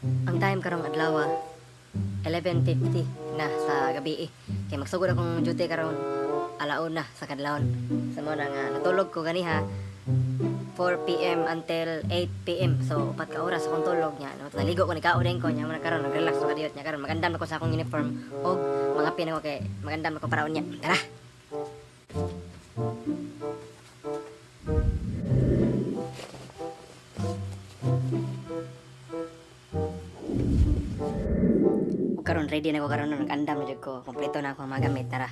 Ang time karong adlaw 11:50 na sa gabi kay magsugod akong duty karon alauna sa kadlawon. Sa mo na nga natulog ko ganiha 4 PM until 8 PM. So upat ka oras akong tulog nya. No, naligo ko ni kaudeng ko nya man karon nag-relax ko kadiyot nya karon magandam ako sa akong uniform og mga pinako kay magandam ako paraon nya. Tara. Karon ready na ko karon nag-andam na jud ko kompleto na ako ang mga gamit. Tara,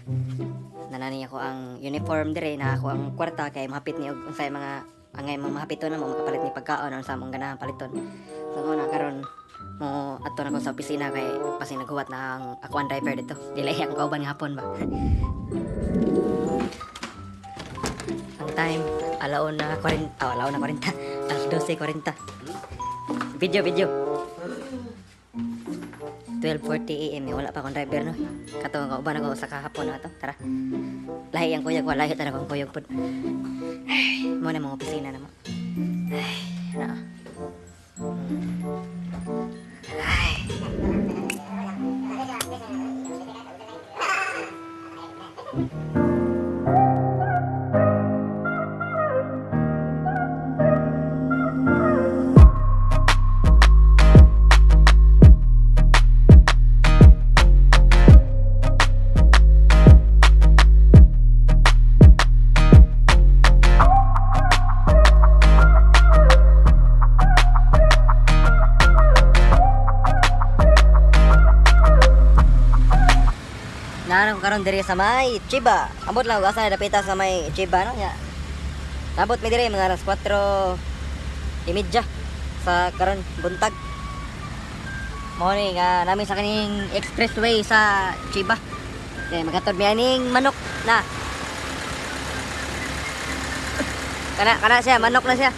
nanani ako ang uniform dire na ako ang kwarta kay mahapit ni og unsay mga angay mga mahapito na mo makapalit ni pagkaon or sa mong ganahan paliton. So mo na karon mo adto na ko sa opisina kay pasing naghuwat na ang ako ang driver dito. Dili ang kauban nga hapon ba. Ang time alauna 40 alauna 40 alas 12:40. Video 12:40 AM wala pa akong driver no. Kato nga uban ako sa kahapon na to. Tara. Lahi ang kuyog ko, lahi ta akong kuyog pud. Ay, mo na mga opisina na mo. Ay, na. Ay. Naanan ko karon diri sa may Chiba. Abot lang asa na dapita sa may Chiba no nya. Abot mi diri mga alas 4:30 sa karon buntag. Mao ni nga namin sa kaning expressway sa Chiba. Kay magatod mi aning manok na. Kana siya manok na siya.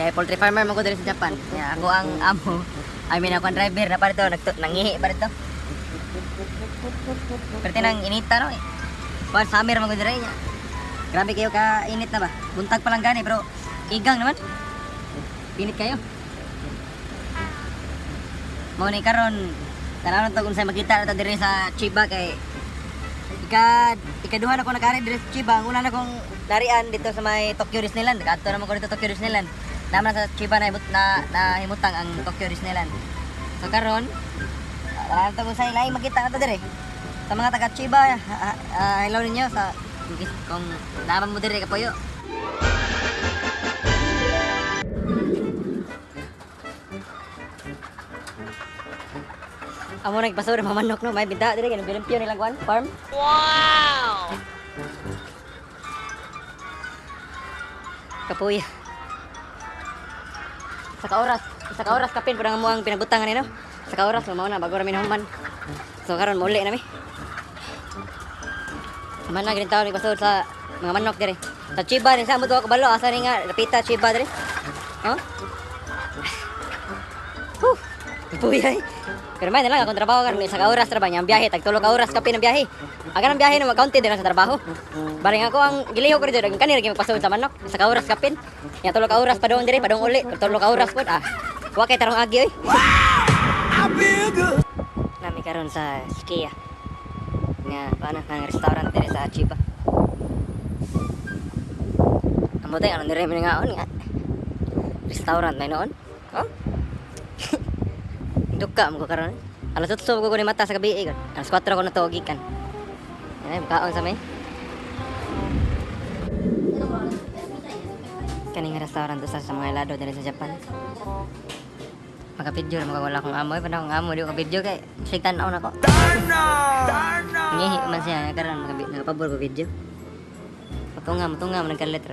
Kay poultry farmer man ko diri sa Japan. Kaya ako ang amo. I mean ako ang driver na parito nangihi parito. Perti nang inita no. Pan summer man ko dire nya. Grabe kayo ka init na ba? Buntag pa lang gani pero igang naman. Pinit kayo. Mao ni karon tanaw to kung sa makita nato dire sa Chiba kay ikaduha na ko nakari dire sa Chiba. Ang una na kong narian dito sa may Tokyo Disneyland. Adto naman ko dito Tokyo Disneyland. Naman sa Chiba na himutang ang Tokyo Disneyland. So karon ito kung sa ilaing makita na ito dire. Sa mga taga Chiba, hello ninyo sa kung naman mo dire kapoyo. Amo nagpasura mga manok no, may binta dire kanang bilimpyo nilang kwan farm. Wow! Kapoy. Sa oras kapin pud mo ang pinabutangan ni no. Sa oras mao na bago ra mi nahuman. So karon muli na mi. Man na gid tawo ni pasod sa mga manok dire. Sa Chiba ni sa mo to kabalo asa ni nga napita Chiba dire. Oh? Puyay. Pero may na lang akong trabaho karon sa oras ra ba nya ang biyahe tag 3 ka oras kapin ang biyahe. Aga ang biyahe no mag-counted din sa trabaho. Baring ako ang giliho ko dito kanira gyud magpasod sa manok sa oras kapin. Nya 3 ka oras padung dire padung uli 3 ka oras pud wa kay tarong agi oy. Nami karon sa Skia nga paano ng restaurant dire sa Chiba. Amo tay ano dire ngaon nga restaurant na noon. Oh? Duka mo ko karon. Alas 8 ko ni mata sa gabi kon. Alas 4 ko natugikan. Ay kaon sa may. Kaning restaurant to sa mga helado dire sa Japan. Maka-video na wala akong amoy, pa akong amo di ko video kay sitan na ako. Ngihi man siya karon nagapabor ko video. Matunga man nagka-letter.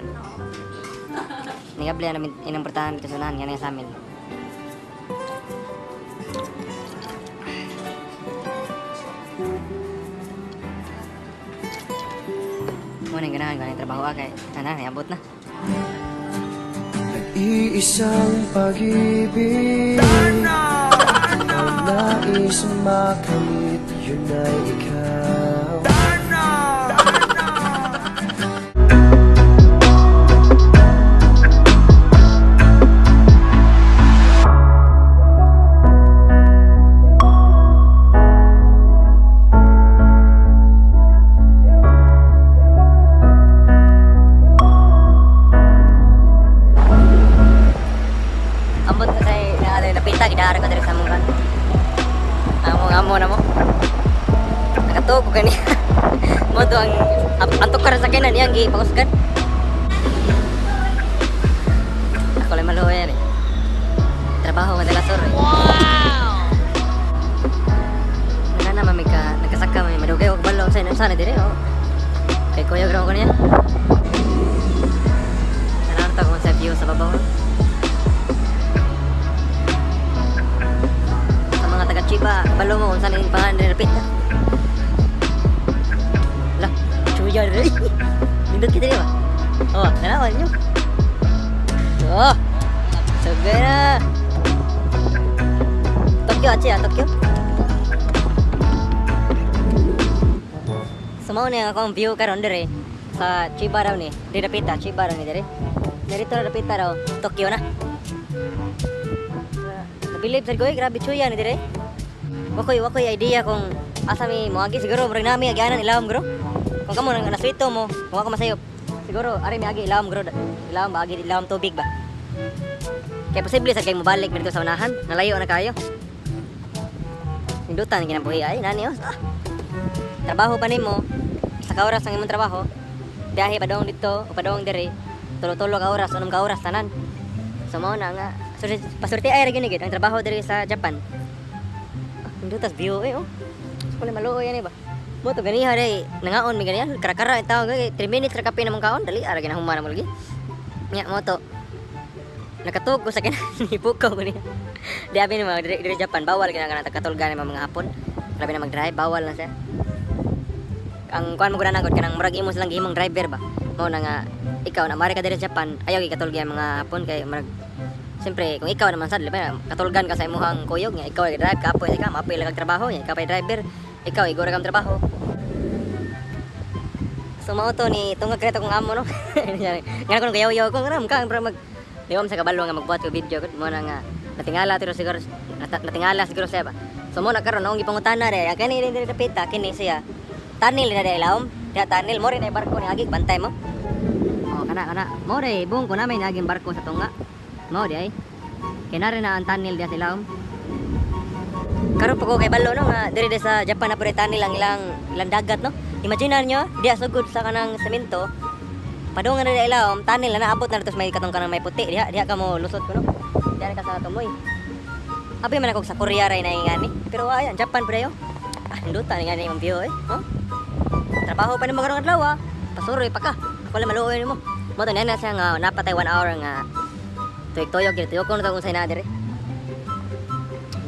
Nigable na inang portahan dito sunahan nga sa amin. Muna yung ganahan ko na yung trabaho kay naabot na. Iisang pag-ibig ang nais makamit, yun ay ikaw. napita gidara ko diri sa mong kan. Amo na mo. Nakatuog ko kani. Mo to ang tukar sa kanan yang gipangusgan. Ako lang maluoy yan eh. Trabaho madalas oras. Wow! Naman may nagkasaka may madugay o balong sa inyo sana dire oh. Kay kuya graw ko niya. Nanalo ta kung sa view sa babaw. Sa mga taga Chiba, balo mo kung saan yung pangalan din repeat. Lah, chuya rin. Nindot kita rin ba? Oh, nanawan nyo. Oh, sagay na. Tokyo achi ya, Tokyo. Sumaw na akong view karon dire sa Chiba raw ni. Di napita Chiba raw ni dire. Narito na napita raw Tokyo na. Nabilib sa goy grabe chuya ni dire. Wakoy idea kung asa mi moagi siguro murag nami agianan ilawom gro. Kung kamo nang naswito mo, kung ako masayop. Siguro ari mi agi ilawom gro. Ilawom ba agi ilawom tubig ba. Kaya posible sa kay mobalik dito sa unahan, nalayo na kayo. Hindutan kinabuhi ay nani oh. Trabaho pa nimo sa ka oras ang imong trabaho. Biyahe padong dito o padong dire. Tulo-tulo ka oras, 6 ka oras tanan. So mao na nga. Pasurti ay ra gyud ang trabaho dire sa Japan. Hindutas view eh oh. Kung maluoy yan ba. Mo to ganiha re nangaon mi ganiya kara-kara tawo 3 minutes ra kape namang kaon dali ara ginahuman na mo lagi. Nya mo to. Nakatug ko sa kanan ipukaw ko niya. Di abi ni mga dire Japan bawal kinahanglan katulgan ng mga hapon. Grabe na mag-drive bawal na siya. Ang kuan mo gud nagod kanang murag imo silang gihimong driver ba. Mao na nga ikaw na mari ka dire Japan ayaw gikatulgan mga hapon kay murag siyempre kung ikaw naman sad ba katulgan ka sa imong kuyog nga ikaw ay drive kapoy ka maapil kag trabaho nya ikaw ay driver ikaw igora kang trabaho. So mao to ni tungag kreto kong amo no. Nga ko gayaw-yaw ko ram ka mag liwam sa kabalo nga magbuhat ko video gud mo na nga natingala siguro siya ba. So mo na karon ang gipangutana re kani dire dapita kini siya. Tanil na ilawom. Diya tanil mo rin ay barko ni agig bantay mo. Oh kana mo re buong ko na may naging barko sa tunga. Mo di ay. Kinare na ang tanil diya sa ilawom. Karon pa ko kay balo no nga dire sa Japan na pure tanil ang ilang dagat no. Imagine nyo diya sugod sa kanang semento. Padungan na ilawom tanil na naabot na dito may katong kanang may puti diha ka mo lusot ko no. Diya ka sa tumoy. Abi man ako sa Korea ray na ingani. Pero ayan Japan pre yo. Hindutan nga ni imong view eh. Oh? Trabaho pa ni mo karong adlaw ah. Pasuroy pa ka. Ako lang maluoy nimo. Mo to na siya nga napatay 1 hour nga tuyok-tuyok gid tuyok ko na kung say na dire.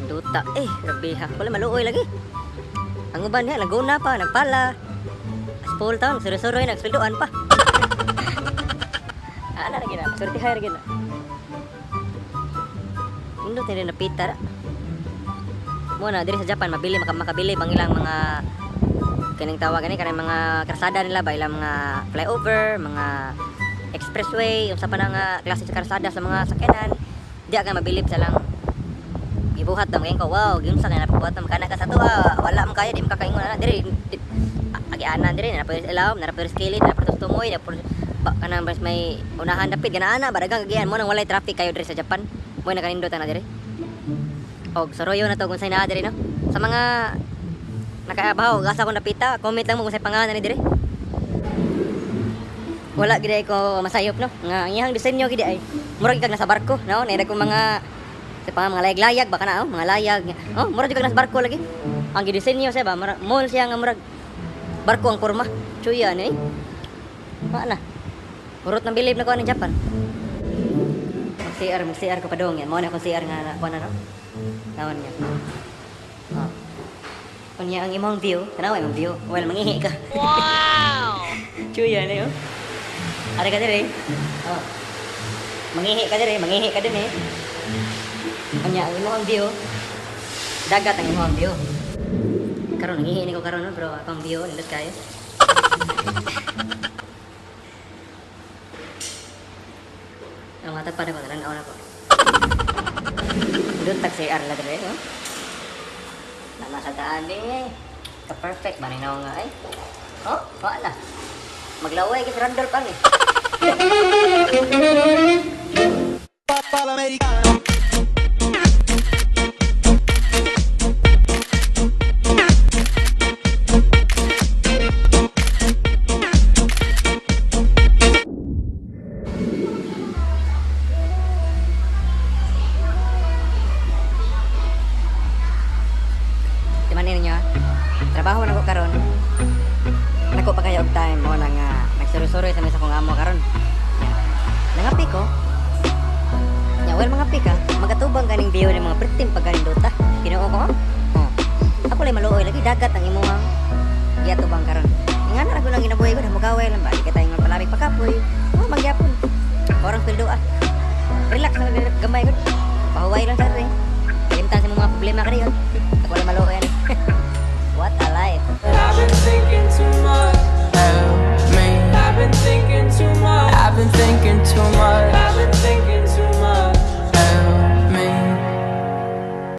Hinduta eh grabe ha. Ako lang maluoy lagi. Ang uban niya laguna pa nagpala. Full town suroy nagsulduan pa. Ana lagi na pasurti hay lagi na. Hindut na napita ra. Mo na diri sa Japan mabili makabili bang ilang mga kining tawag gani kanang mga karsada nila ba ilang mga flyover, mga expressway, yung sa panang klase sa karsada sa mga sakyanan. Di ka mabilib sa lang gibuhat na ngayon ko. Wow, gimsa kay napabuhat na kana ka sa tuwa. Wala man kaya di makakaingon na diri. Agianan diri na pwede ilawom, na pwede skillet, na pwede tumoy, na pwede kanang bas may unahan dapit ganaana ba dagang agian mo nang walay traffic kayo diri sa Japan. Mo na kanindutan na diri. Og soroyo na to kung say naa diri no. Sa mga nakaabaw, gasa ko napita, comment lang mo kung say pangalan ni diri. Wala gid ko masayop no. Nga ang iyang disenyo gid ay murag kag nasa barko no. Nay kong mga sa mga layag-layag baka na oh, mga layag. Oh, murag kag nasa barko lagi. Ang gidisenyo siya ba, mall siya nga murag barko ang kurma. Chuya ni. Mana? Urot nang bilib na ko ng Japan. CR ko pa dong yan. Mao na ko CR nga kuan na no. Nawan niya. Oh. Kunya ang imong view, tanaw imong view. Well, mangihi ka. Wow! Chuya na yo. Are ka dire. Oh. Mangihi ka dire, eh. Kunya ang imong view. Dagat ang imong view. Karon nangihi ni ko karon no, bro. Akong view nindot kayo. Ang mata pa na ko, tanaw na ko. Doon tag CR la dire, oh. Namasadaan din eh. Ka-perfect ba ninaw nga ay. Oh, wala. Maglaway kay Randall pa ni. Papa Americano. trabaho na ko karon. Nako pa kayo og time mo nang nagsuri-suri sa misa kong amo karon. Nangapi ko. Nya well mga pika, magatubang ganing biyo ni mga pritim pag ganing duta. Kinuo ko. Oh. Ako lay maluoy lagi dagat ang imuhang iya tubang karon. Nga na ko lang ginabuhay ko na mugaway lang balik ka tayong palabig pagkapoy. Oh, magyapon. Orang pildo Relax lang gamay ko. Pahuway lang sa rin. Kalimtan sa mga problema ka rin.